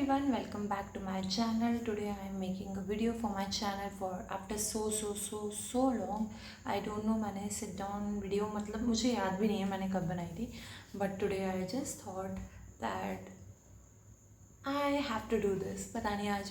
everyone, welcome back to my channel. Today I am making a video for my channel for after so long. I don't know मैंने sit down video मतलब मुझे याद भी नहीं है मैंने कब बनाई थी, but today I just thought that I have to do this. पता नहीं आज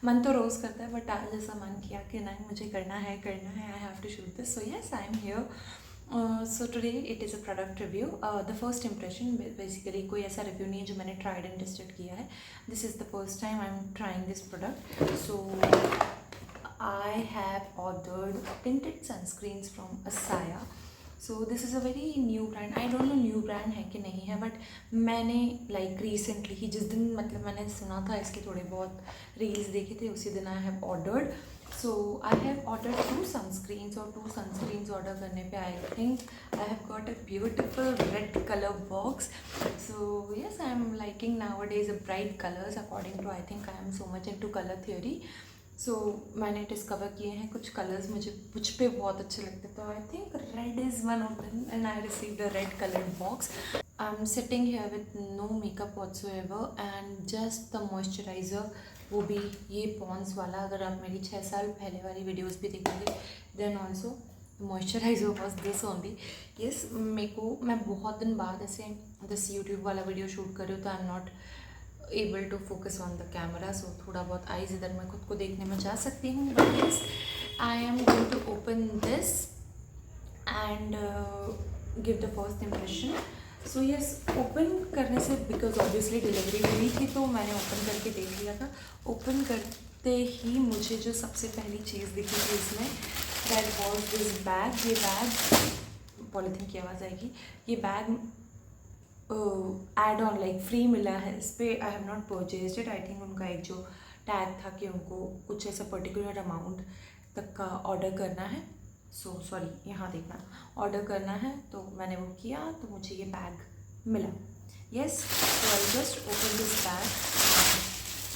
मन तो रोज़ करता है but आज ऐसा मन किया कि नहीं मुझे करना है I have to shoot this. So yes, I am here. So today it is a product review. The first impression basically कोई ऐसा review नहीं है जो मैंने tried and tested किया है. This is the first time I'm trying this product. So I have ordered tinted sunscreens from Asaya. So this is a very new brand. I don't know new brand है कि नहीं है, but मैंने like recently ही जिस दिन मतलब मैंने सुना था इसके थोड़े बहुत reels देखे थे उसी दिन I have ordered. So I have ordered 2 sunscreens और 2 sunscreens order करने पे I think I have got a beautiful red color box. So yes, I am liking nowadays the bright colors according to I think I am so much into color theory. So मैंने discover किए हैं कुछ colours मुझ पे बहुत अच्छे लगते, तो I think red is one of them and I received a red coloured box. I am sitting here with no makeup whatsoever and just the moisturiser, वो भी ये पॉन्स वाला. अगर आप मेरी 6 साल पहले वाली वीडियोस भी देखोगे then also moisturiser was this only. Yes, मैं बहुत दिन बाद ऐसे दिस यूट्यूब वाला वीडियो शूट कर रही हूँ, तो I am not able to focus on the camera, so थोड़ा बहुत आइज इधर मैं खुद को देखने में जा सकती हूँ. But yes, I am going to open this and give the first impression. So yes, open करने से बिकॉज ऑब्वियसली डिलीवरी हुई थी तो मैंने ओपन करके देख लिया था. ओपन करते ही मुझे जो सबसे पहली चीज़ दिखी थी इसमें दैट वॉज दिस बैग. ये बैग, पॉलीथीन की आवाज़ आएगी, ये bag add on like free मिला है इस पर. I have not purchased it. I think उनका एक जो टैग था कि उनको कुछ ऐसा पर्टिकुलर अमाउंट तक का ऑर्डर करना है. सो सॉरी, यहाँ देखना, ऑर्डर करना है तो मैंने वो किया तो मुझे ये बैग मिला. Yes, so I just open this bag.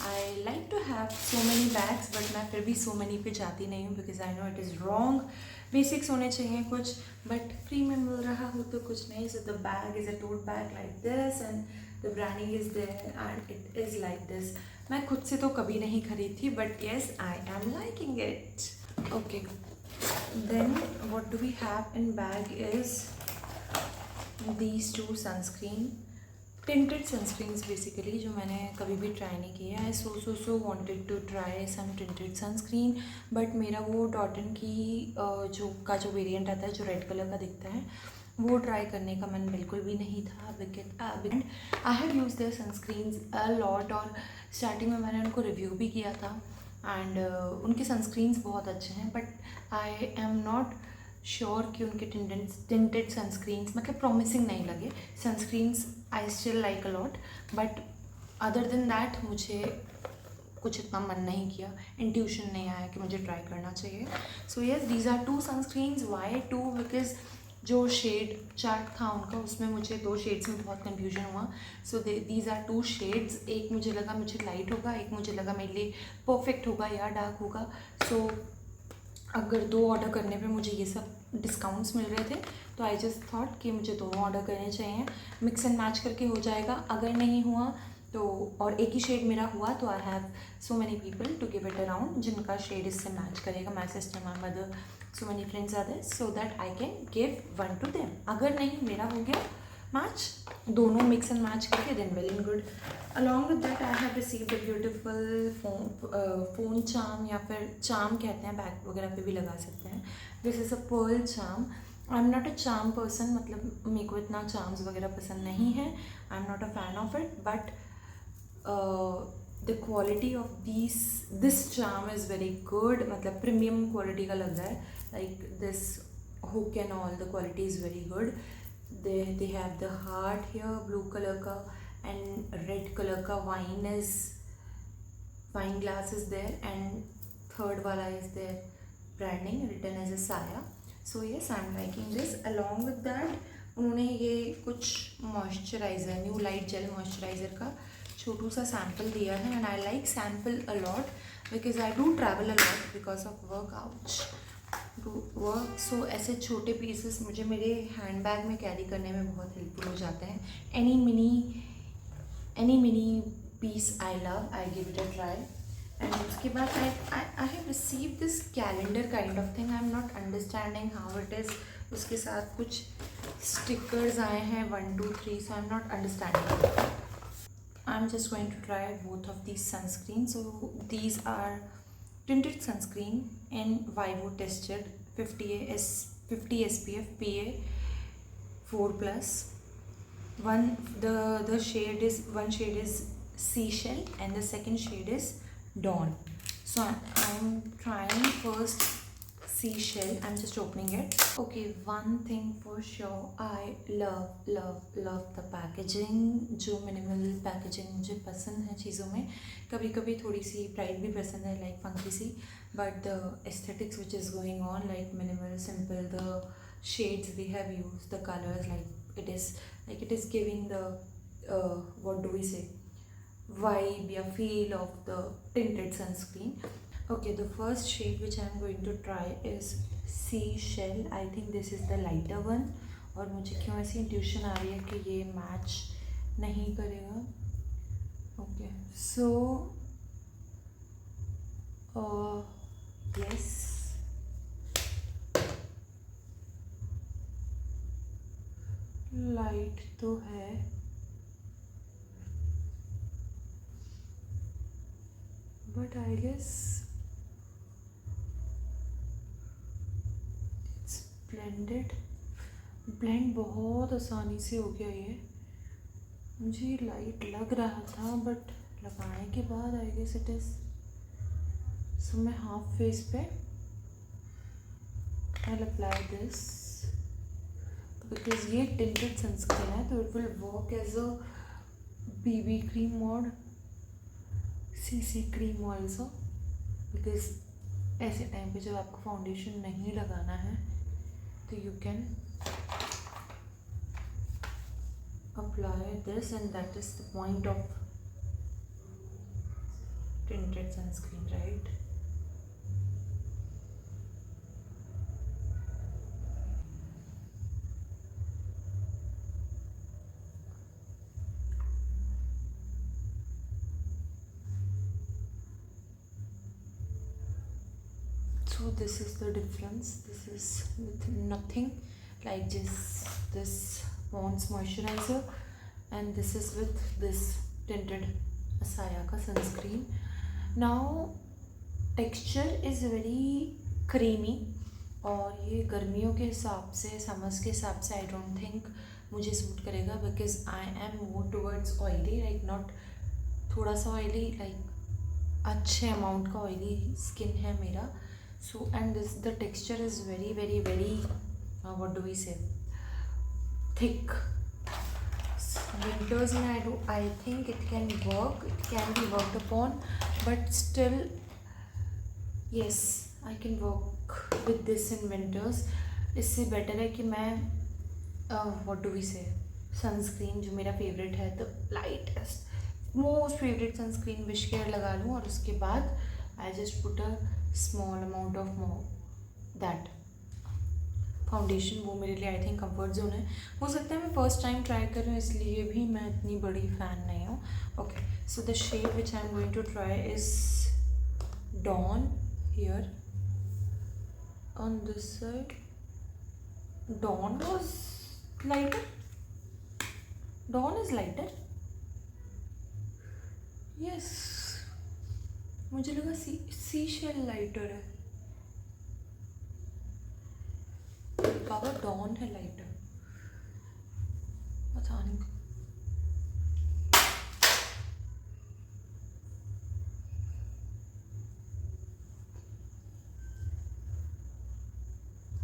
I like to have so many bags but मैं फिर भी सो मैनी पे जाती नहीं हूँ because I know it is wrong. Basics होने चाहिए कुछ, बट फ्री में मिल रहा हो तो कुछ नहीं. So the bag is a tote bag like this and the branding is there and it is like this. मैं खुद से तो कभी नहीं खरीदती but yes, I am liking it. Okay, then what do we have in bag is these 2 sunscreen, tinted sunscreens basically, जो मैंने कभी भी ट्राई नहीं किया. I so wanted to try some tinted sunscreen but मेरा वो डॉटन की जो वेरिएंट आता है जो रेड कलर का दिखता है वो ट्राई करने का मन बिल्कुल भी नहीं था. Because I have use their sunscreens a lot और स्टार्टिंग में मैंने उनको रिव्यू भी किया था एंड उनके सनस्क्रीन्स बहुत अच्छे हैं but I am not sure कि उनके टिंटेड सनस्क्रीन्स मतलब प्रॉमिसिंग नहीं लगे. Sunscreens I still like a lot but other than that मुझे कुछ इतना मन नहीं किया, इंट्यूशन नहीं आया कि मुझे ट्राई करना चाहिए. So yes, these are 2 sunscreens. Why 2? Because जो शेड चार्ट था उनका उसमें मुझे 2 शेड्स में बहुत कन्फ्यूजन हुआ. So these are 2 shades. एक मुझे लगा मुझे लाइट होगा, एक मुझे लगा मेरे लिए परफेक्ट होगा या डार्क होगा. सो अगर 2 ऑर्डर करने पे मुझे ये सब डिस्काउंट्स मिल रहे थे तो आई जस्ट थॉट कि मुझे दोनों ऑर्डर करने चाहिए, मिक्स एंड मैच करके हो जाएगा. अगर नहीं हुआ तो और एक ही शेड मेरा हुआ तो I have so many people to give it around जिनका शेड इससे मैच करेगा. My sister, my mother, so many friends are there so that I can give one to them. अगर नहीं मेरा हो गया मैच, दोनों मिक्स एंड मैच करके then well and good. Along with that I have received a beautiful phone charm, या फिर charm कहते हैं, बैक वगैरह पे भी लगा सकते हैं. This is a pearl charm. I am not a charm person, मतलब मेरे को इतना चार्म्स वगैरह पसंद नहीं है. I am not a fan of it but the quality of this charm is very good. मतलब प्रीमियम क्वालिटी का लग रहा है. Like this hook and all the quality is very good. They have the heart here, blue color का and red color का wine glass is there and third वाला is there branding written as a Saya. So yes, I am liking this. Along with that उन्होंने ये कुछ moisturiser, new light gel moisturiser का छोटू सा sample दिया है and I like sample a lot because I do travel a lot because of work. So ऐसे छोटे पीसेस मुझे मेरे हैंड बैग में कैरी करने में बहुत हेल्पफुल हो जाते हैं. Any mini piece I love, I give it a try. And उसके बाद I have received this calendar kind of thing. I'm not understanding how it is. उसके साथ कुछ stickers आए हैं 1 2 3, so I'm not understanding. I'm just going to try both of these sunscreens. So these are tinted sunscreen in Vivo tested 50 SPF PA 4 plus. The shade is, one shade is Seashell and the second shade is Dawn. So I'm trying first Seashell. I'm just opening it. Okay, one thing for sure, I love the packaging. जो minimal packaging मुझे पसंद है चीज़ों में. कभी कभी थोड़ी सी bright भी पसंद है, like funky C, but the aesthetics which is going on, like minimal, simple, the shades they have used, the colors, like it is giving the what do we say, vibe या feel of the tinted sunscreen. Okay, the first shade which I am going to try is Seashell. I think this is the lighter one. और मुझे क्यों ऐसी intuition आ रही है कि ये match नहीं करेगा. ओके, सो यस, लाइट तो है, but I guess it's blended. Blend बहुत आसानी से हो गया ये. मुझे लाइट लग रहा था, बट लगाने के बाद I guess it is. So मैं हाफ फेस पे आई अप्लाई दिस, बिकॉज ये टिंटेड सनस्क्रीन है तो it will work as a BB cream mode, CC cream also. Because ऐसे टाइम पे जब आपको फाउंडेशन नहीं लगाना है तो you can apply this, and that is the point of tinted sunscreen, right? So this is the difference. This is with nothing, like just this Pond's moisturizer, and this is with this tinted Asaya ka sunscreen. Now texture is very creamy, और ये गर्मियों के हिसाब से, summers के हिसाब से I don't think मुझे सूट करेगा, because I am more towards oily, like not थोड़ा सा ऑयली, लाइक अच्छे अमाउंट का ऑयली स्किन है मेरा. So and this the texture is very very very what do we say, thick. Winters में I think it can be worked upon, but still yes, I can work with this in winters. इससे better है कि मैं what do we say, sunscreen जो मेरा favourite है, the lightest most favourite sunscreen wish care लगा लूँ, और उसके बाद I just put a small amount of that foundation. वो मेरे लिए आई थिंक कंफर्ट जोन है. हो सकता है मैं फर्स्ट टाइम ट्राई कर रही हूँ, इसलिए भी मैं इतनी बड़ी फ़ैन नहीं हूँ. Okay, so the shade which I am going to try is Dawn here. On this side, Dawn was lighter. Dawn is lighter. Yes, मुझे लगा Seashell लाइटर है. बाबा Dawn है लाइटर, पता नहीं.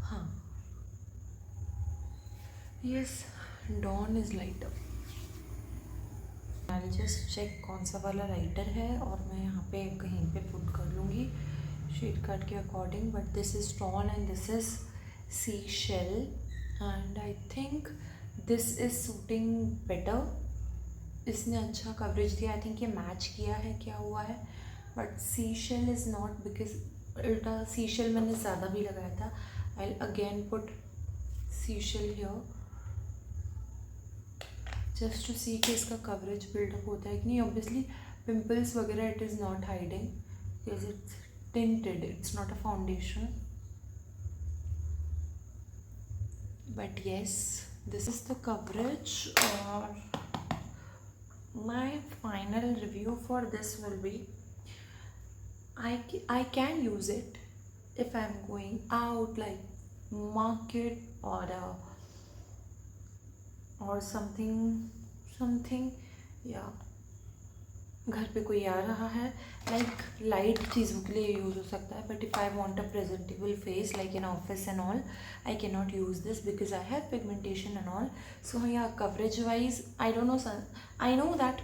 हाँ, yes, Dawn is lighter. I just check कौन सा वाला लाइटर है, और मैं यहाँ पे कहीं पे पुट कर लूँगी शेड कार्ड के according. But this is Dawn and this is Seashell, and I think this is suiting better. इसने अच्छा कवरेज दिया. आई थिंक ये मैच किया है, क्या हुआ है, but Seashell is not, because उल्टा Seashell मैंने ज़्यादा भी लगाया था. I again put Seashell here just to see कि इसका कवरेज बिल्डअप होता है कि नहीं. ऑब्वियसली pimples वगैरह it is not hiding because it's tinted, it's not a foundation. But yes, this is the coverage, or my final review for this will be I can use it if I'm going out like market or something या घर पे कोई आ रहा है, like light चीज़ों के लिए use हो सकता है. But if I want a presentable face like in office and all, I can not use this because I have pigmentation and all. So yeah coverage wise I don't know, I know that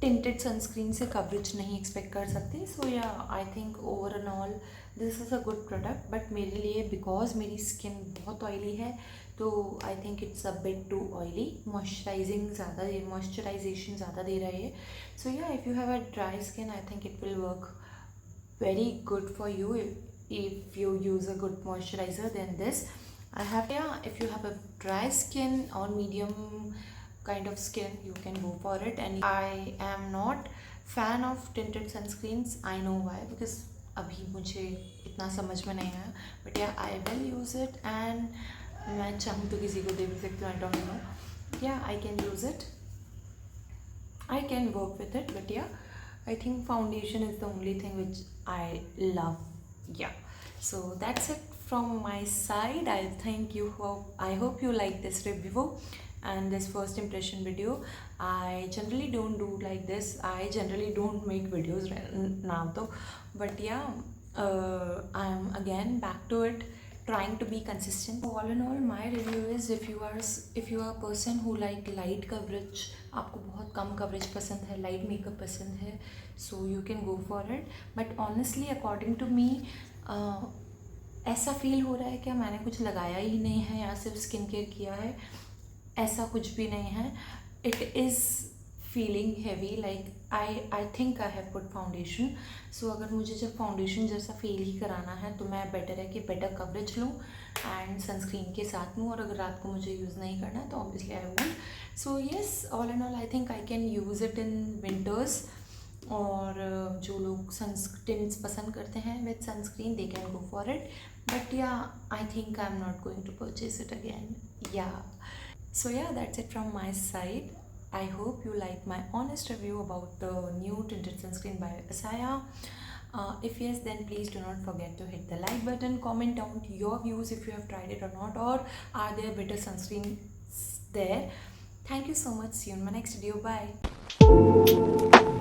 tinted sunscreen से coverage नहीं expect कर सकते. So yeah I think over and all this is a good product. But मेरे लिए because मेरी skin बहुत oily है तो I think it's a bit too oily. Moisturisation ज़्यादा दे रहा है. So yeah if you have a dry skin I think it will work very good for you if you use a good moisturizer than this. If you have a dry skin or medium kind of skin, you can go for it. And I am not fan of tinted sunscreens. I know why, because अभी मुझे इतना समझ में नहीं आया. But yeah I will use it and मैं चाहूँ तो किसी को दे भी सकती हूँ. I don't know. Yeah I can use it, I can work with it. But yeah, I think foundation is the only thing which I love. Yeah, so that's it from my side. I hope you like this review and this first impression video. I generally don't do like this. I generally don't make videos now though. But yeah, I am again back to it, trying to be consistent. So all in all, my review is if you are a person who like light coverage, आपको बहुत कम coverage पसंद है, light makeup पसंद है, so you can go for it. But honestly according to me ऐसा feel हो रहा है कि मैंने कुछ लगाया ही नहीं है या सिर्फ स्किन केयर किया है. ऐसा कुछ भी नहीं है. It is feeling heavy, like I think I have put foundation. So अगर मुझे जब फाउंडेशन जैसा फील ही कराना है तो मैं बेटर है कि बेटर कवरेज लूँ एंड सनस्क्रीन के साथ लूँ. और अगर रात को मुझे यूज़ नहीं करना है तो obviously I won't. So yes, all and all I think I can use it in winters. और जो लोग सनस्क्रीन्स पसंद करते हैं with sunscreen, they can go for it. But yeah I think I am not going to purchase it again. Yeah so yeah, that's it from my side. I hope you like my honest review about the new tinted sunscreen by Asaya. If yes, then please do not forget to hit the like button. Comment down your views if you have tried it or not, or are there better sunscreens there. Thank you so much. See you in my next video. Bye.